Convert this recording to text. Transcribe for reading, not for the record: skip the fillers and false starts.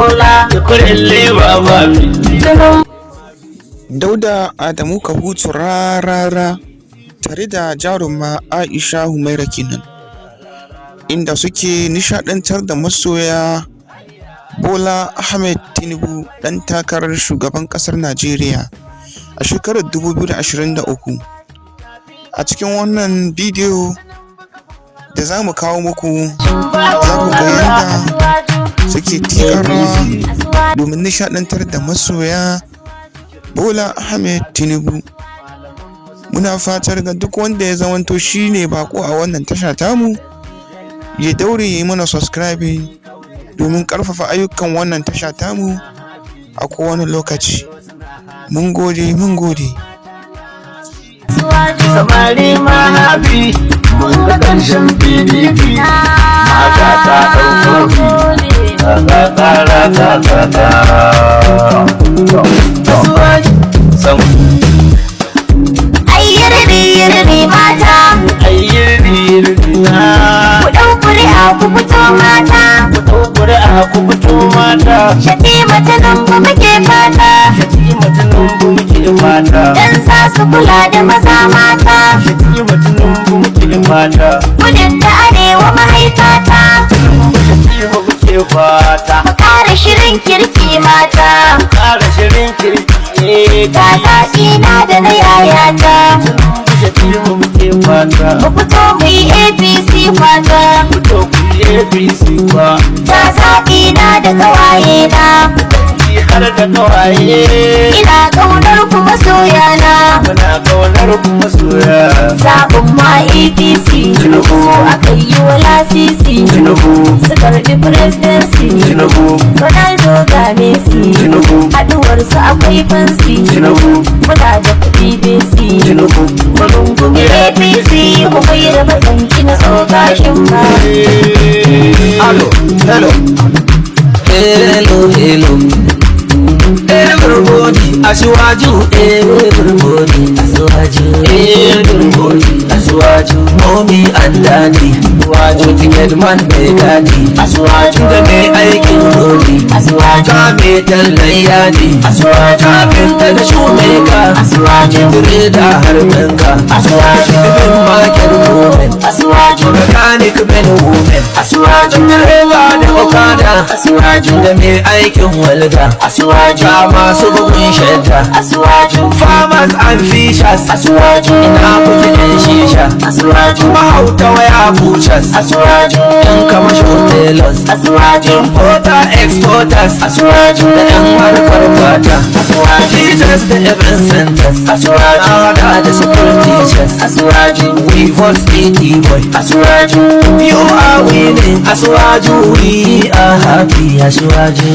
Bola kurelle baba Dauda Adamu Kahutu rarara tare da jaruma Aisha Humaira kenan, inda suke nishadantar da masoya Bola Ahmed Tinubu dan takarar shugaban kasar Najeriya a shekarar 2023. A cikin wannan bidiyo da za mu kawo muku za ku ga yadda suke tikar rawa domin nishadantar da masoya Bola Ahmed Tinubu. Muna fatar ga duk wanda ya zamanto shine bako a wannan tasha tamu ya daure ya yi mana subscribing domin karfafa ayyukan wannan tasha tamu a kowane lokaci. Mun gode. Samari ma hafi mun ga ƙarshen PDP mata ta ɗauko Ayyirbi mata, ku ɗau ƙuri'a ku fito mata, Shatima Tinubu muke fata, dan za su kula da maza mata, gudun da arewa mahaifata, mu ƙara shirin kirki mata, ga zaɓi na da na yayata, mu fito mu yi APC fata, ga zaɓi na da ƙawaye na, ina ƙaunar ku masoyana, zaɓin ma APC aka yi wa lasisi, su karɓi presidency, Ronaldo ga Messi, haɗuwarsu akwai fansi, muna da kuɗi besi, marungumi APC Humaira matsanki na tsogashin ba. Hello everybody, Asiwaju, everybody, Asiwaju, mommy and daddy, ultimate man mai daddy, da mai aikin rodi, ka mai tallan yadi, kafinta da shoemaker, direda har banka, bibin market woman, mechanic men woman, direba da okada, da mai aikin walda, ga masu bugun shadda, farmers and fishers, ina kuke ɗan shisha, mahauta waya butchers, ɗan kamasho tailors, importer exporters, da ɗan harkar fata, teachers da event centers, hada da school teachers, we vote city boy, you are winning, we are happy, Asiwaju.